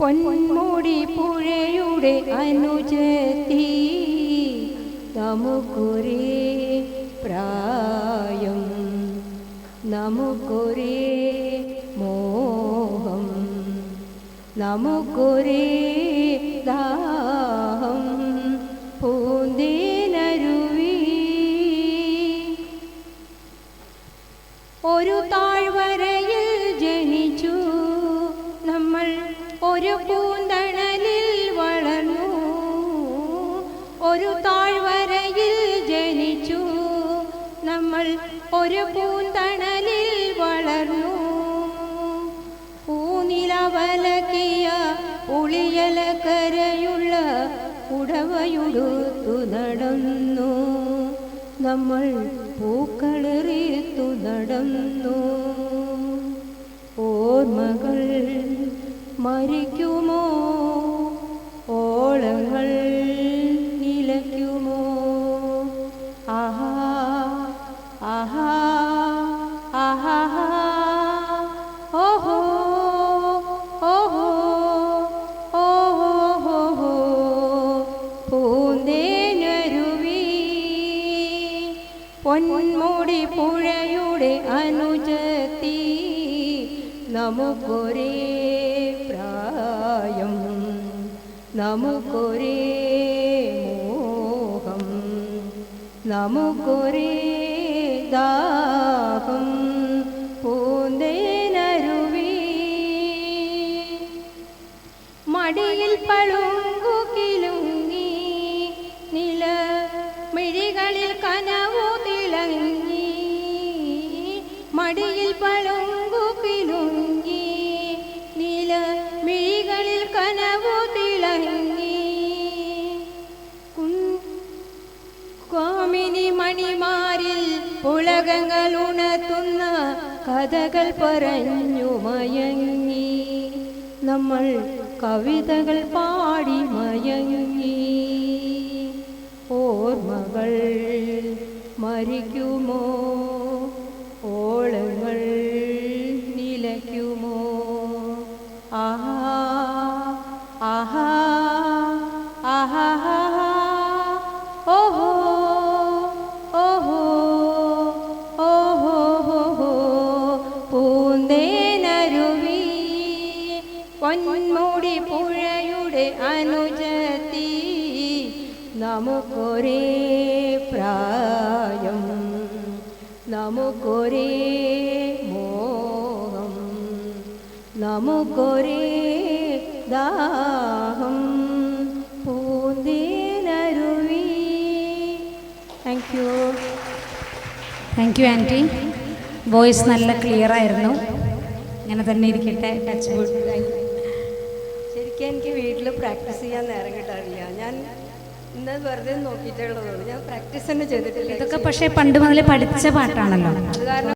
പൊന്മുടി പുഴയുടെ അനുജത്തി നമുക്കൊരേ പ്രായം, നമുക്കൊരേ മോഹം, നമുക്കൊരേ ദാഹം. പൂന്തേനരുവി ഒരു താഴ്വരയിൽ ജനിച്ചു നമ്മൾ, ഒരു പൂന്തണലിൽ വളർന്നു. ഒരു താഴ്വരയിൽ ജനിച്ചു നമ്മൾ, ഒരു പൂന്തണലിൽ വളർന്നു. പൂനിലവലക്കിയ പുളിയലക്കരയുള്ള ഉടവയുടുത്തു നടന്നു നമ്മൾ, പൂക്കളെറിയത്തു നടന്നു. ഓർമ്മകൾ മരിക്കുമോ, ഓളങ്ങൾ നിലയ്ക്കുമോ? ആഹാ ആഹാ ആഹാ ഓഹോ ഓഹോ ഓഹോ പൂന്തേനരുവി പൊന്മുടി പുഴയുടെ അനുജത്തി നമുക്കൊരേ പ്രായം, നമുക്കൊരേ മോഹം, നമുക്കൊരേ ദാഹം. പൂന്തേനരുവി മടിയിൽ പളുങ്കു കിലുങ്ങി, നില മിഴികളിൽ കനവു തിളങ്ങി. മടിയിൽ പളുങ്കു കിലുങ്ങി, നില മിഴികളിൽ കനവു തിളങ്ങി. കാമിനി മണിമാരിൽ പുളകങ്ങൾ ഉണർത്തുന്ന കഥകൾ പറഞ്ഞു മയങ്ങി നമ്മൾ, കവിതകൾ പാടി മയങ്ങി. ഓർമ്മകൾ മരിക്കുമോ, ഓളങ്ങൾ നിലയ്ക്കുമോ? ആഹാ ആഹാ ആഹാ ഓഹോ ഓഹോ ഓഹോ പൂന്തേനരുവി പൊന്മുടി പുഴയുടെ അനുജത്തി നമുക്കൊരേ പ്രായം, നമുക്കൊരേ മോഹം, നമുക്കൊരേ ദാഹം. പൂന്തേനരുവി. Thank you. Thank you aunty. Voice നല്ല ക്ലിയർ ആയിരുന്നു. ഇങ്ങനെ തന്നെ ഇരിക്കട്ടെ. Touch wood. ശരിക്കും എനിക്ക് വീട്ടിൽ പ്രാക്ടീസ് ചെയ്യാൻ നേരം കിട്ടാറില്ല. ഞാൻ ഇന്ന് വെറുതെ നോക്കിയിട്ടുള്ളതുകൊണ്ട് ഞാൻ പ്രാക്ടീസ് തന്നെ ചെയ്തിട്ടില്ല. ഇതൊക്കെ പക്ഷേ പണ്ട് മുതലേ പഠിച്ച പാട്ടാണല്ലോ. അത് കാരണം